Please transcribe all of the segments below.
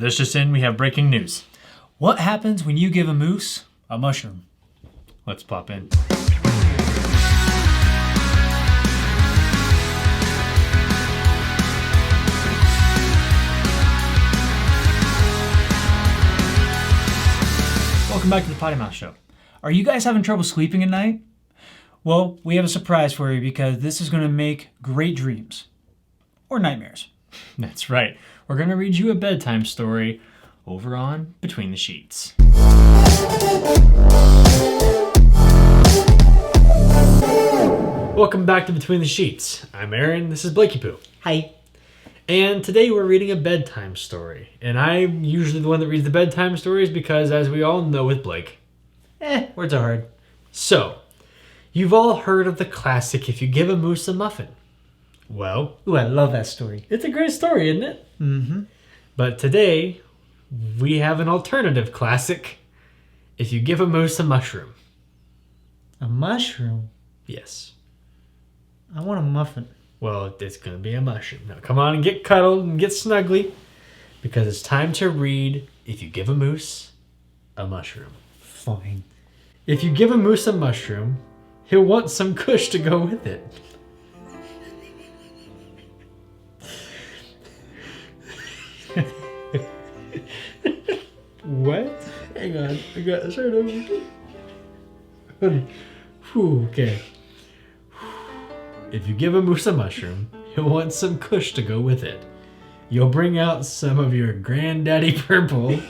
This just in, we have breaking news. What happens when you give a moose a mushroom? Let's pop in. Welcome back to the Potty Mouth Show. Are you guys having trouble sleeping at night? Well, we have a surprise for you because this is going to make great dreams. Or nightmares. That's right. We're going to read you a bedtime story over on Between the Sheets. Welcome back to Between the Sheets. I'm Aaron. This is Blakey Poo. Hi. And today we're reading a bedtime story. And I'm usually the one that reads the bedtime stories because, as we all know with Blake, words are hard. So, you've all heard of the classic If You Give a Moose a Muffin. Well, Ooh, I love that story. it's a great story, isn't it? Mm-hmm. But today, we have an alternative classic. If You Give a Moose a Mushroom. A mushroom? Yes. I want a muffin. Well, it's going to be a mushroom. Now, come on and get cuddled and get snuggly. Because it's time to read If You Give a Moose a Mushroom. Fine. If you give a moose a mushroom, he'll want some kush to go with it. What? Hang on. I got to start over. Whew, okay. If you give a moose a mushroom, he'll want some kush to go with it. You'll bring out some of your granddaddy purple.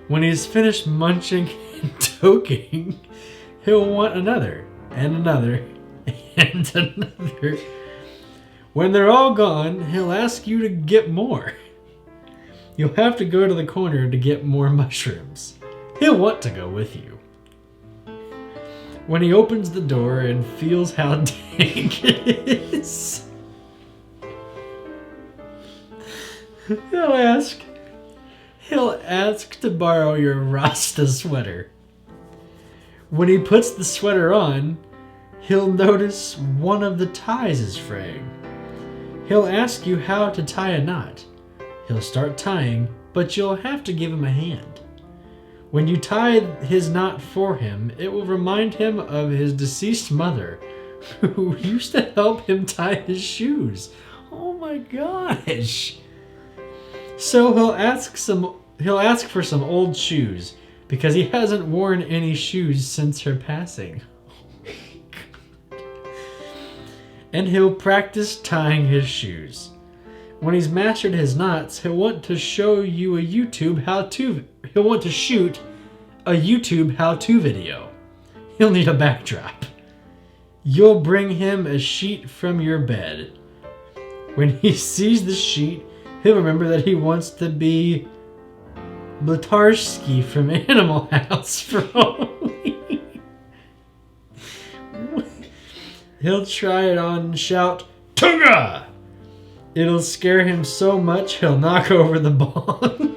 When he's finished munching and toking, he'll want another, and another, and another. When they're all gone, he'll ask you to get more. You'll have to go to the corner to get more mushrooms. He'll want to go with you. When he opens the door and feels how dank it is, he'll ask to borrow your Rasta sweater. When he puts the sweater on, he'll notice one of the ties is fraying. He'll ask you how to tie a knot. He'll start tying, but you'll have to give him a hand. When you tie his knot for him, it will remind him of his deceased mother, who used to help him tie his shoes. Oh my gosh! So he'll ask for some old shoes, because he hasn't worn any shoes since her passing. And he'll practice tying his shoes. When he's mastered his knots, he'll want to show you a YouTube how-to. He'll want to shoot a YouTube how-to video. He'll need a backdrop. You'll bring him a sheet from your bed. When he sees the sheet, he'll remember that he wants to be Blatarsky from Animal House for Halloween. He'll try it on and shout, "Tunga!" It'll scare him so much he'll knock over the bong.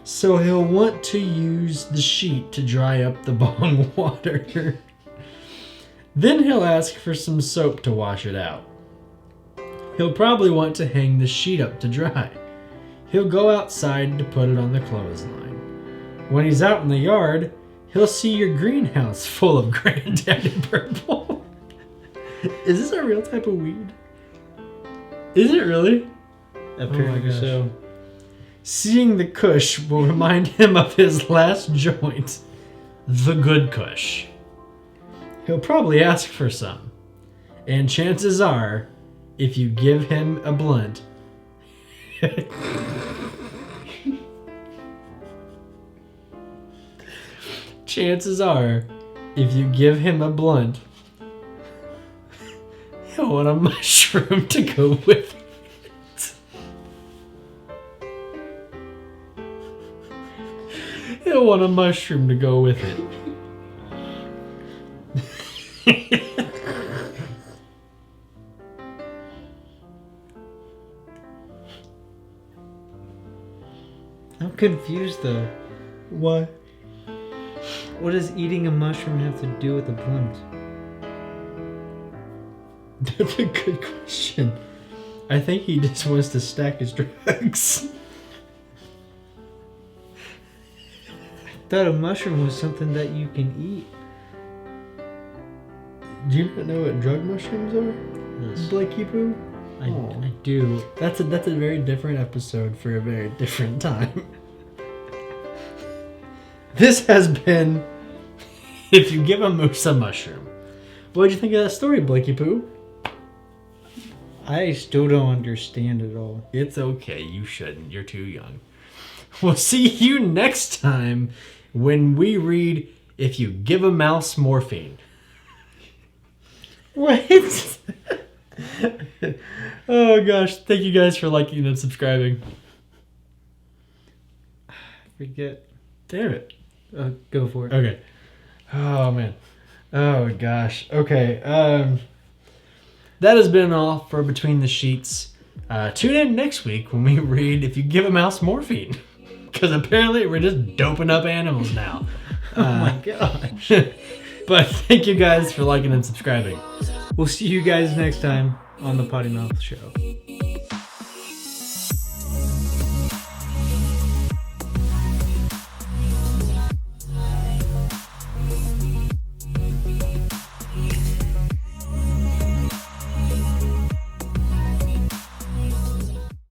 So he'll want to use the sheet to dry up the bong water. Then he'll ask for some soap to wash it out. He'll probably want to hang the sheet up to dry. He'll go outside to put it on the clothesline. When he's out in the yard, he'll see your greenhouse full of granddaddy purple. Is this a real type of weed? Is it really? Apparently so. Seeing the kush will remind him of his last joint, the good kush. He'll probably ask for some. And chances are, if you give him a blunt, chances are, if you give him a blunt, he'll want a mushroom to go with it. He'll want a mushroom to go with it. I'm confused though. What? What does eating a mushroom have to do with a blunt? That's a good question. I think he just wants to stack his drugs. I thought a mushroom was something that you can eat. Do you not know what drug mushrooms are? Yes. Blakey Poo? I do. That's a very different episode for a very different time. This has been If You Give a Moose a Mushroom. What'd you think of that story, Blakey Poo? I still don't understand it all. It's okay, you shouldn't. You're too young. We'll see you next time when we read If You Give a Mouse Morphine. What? Oh gosh, thank you guys for liking and subscribing. Forget. Damn it. Go for it. Okay. Oh man. Oh gosh. Okay. That has been all for Between the Sheets. Tune in next week when we read If You Give a Mouse Morphine. Because apparently we're just doping up animals now. Oh my gosh. But thank you guys for liking and subscribing. We'll see you guys next time on the Potty Mouth Show.